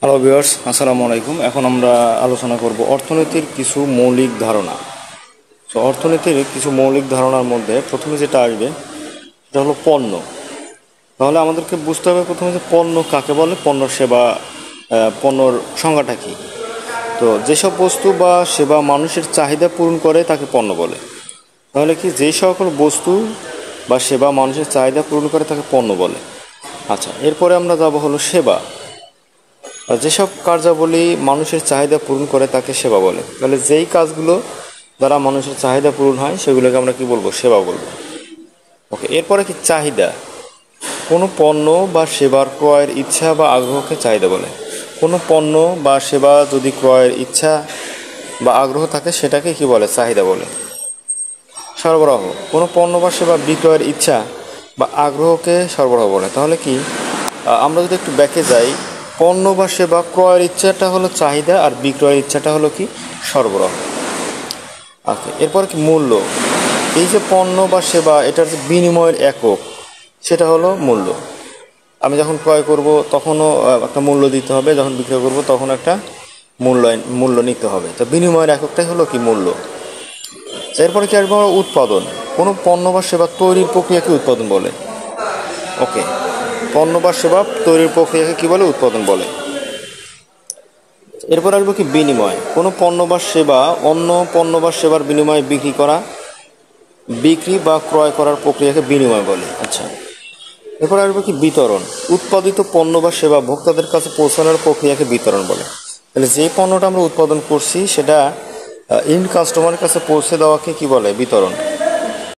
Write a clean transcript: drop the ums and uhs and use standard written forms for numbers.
Hello viewers, আসসালামু আলাইকুম। এখন আমরা আলোচনা করব অর্থনীতির কিছু মৌলিক ধারণা। তো অর্থনীতির কিছু মৌলিক ধারণার মধ্যে প্রথমে যেটা আসবে সেটা হলো পণ্য। তাহলে আমাদেরকে বুঝতে হবে প্রথমে যে পণ্য কাকে বলে, পণ্য সেবা, পণ্যর সংজ্ঞাটা কী। তো যেসব বস্তু বা সেবা মানুষের চাহিদা পূরণ করে তাকে পণ্য বলে। তাহলে কি যেই সকল বস্তু বা সেবা মানুষের চাহিদা পূরণ করে তাকে পণ্য বলে। আচ্ছা, এরপরে আমরা যাব হলো সেবা। আর যেসব কার্যাবলী মানুষের চাহিদা পূরণ করে তাকে সেবা বলে। তাহলে যেই কাজগুলো দ্বারা মানুষের চাহিদা পূরণ হয় সেগুলোকে আমরা কি বলবো, সেবা বলবো। ওকে, এরপরে কি চাহিদা। কোনো পণ্য বা সেবার ক্রয়ের ইচ্ছা বা আগ্রহকে চাহিদা বলে। কোনো পণ্য বা সেবা যদি ক্রয়ের ইচ্ছা বা আগ্রহ থাকে সেটাকে কি বলে, চাহিদা বলে। সরবরাহ, কোনো পণ্য বা সেবা বিক্রয়ের ইচ্ছা বা আগ্রহকে সরবরাহ বলে। তাহলে কি আমরা যদি একটু ব্যাকে যাই, পণ্য বা সেবা ক্রয়ের ইচ্ছাটা হলো চাহিদা আর বিক্রয়ের ইচ্ছাটা হলো কি, সরবরাহ। আচ্ছা, এরপর কি মূল্য। এই যে পণ্য বা সেবা, এটার যে বিনিময়ের একক সেটা হলো মূল্য। আমি যখন ক্রয় করব তখনও একটা মূল্য দিতে হবে, যখন বিক্রয় করব তখন একটা মূল্য নিতে হবে। তো বিনিময়ের এককটাই হলো কি, মূল্য। এরপরে কি আসবো, উৎপাদন। কোনো পণ্য বা সেবা তৈরির প্রক্রিয়াকে উৎপাদন বলে। ওকে, পণ্য বা সেবা তৈরির প্রক্রিয়াকে কি বলে, উৎপাদন বলে। এরপর আসবো কি, বিনিময়। কোনো পণ্য বা সেবা অন্য পণ্য বা সেবার বিনিময়ে বিক্রি বা ক্রয় করার প্রক্রিয়াকে বিনিময় বলে। আচ্ছা, এরপর আসবো কি, বিতরণ। উৎপাদিত পণ্য বা সেবা ভোক্তাদের কাছে পৌঁছানোর প্রক্রিয়াকে বিতরণ বলে। তাহলে যে পণ্যটা আমরা উৎপাদন করছি সেটা ইন্ড কাস্টমারের কাছে পৌঁছে দেওয়াকে কি বলে, বিতরণ।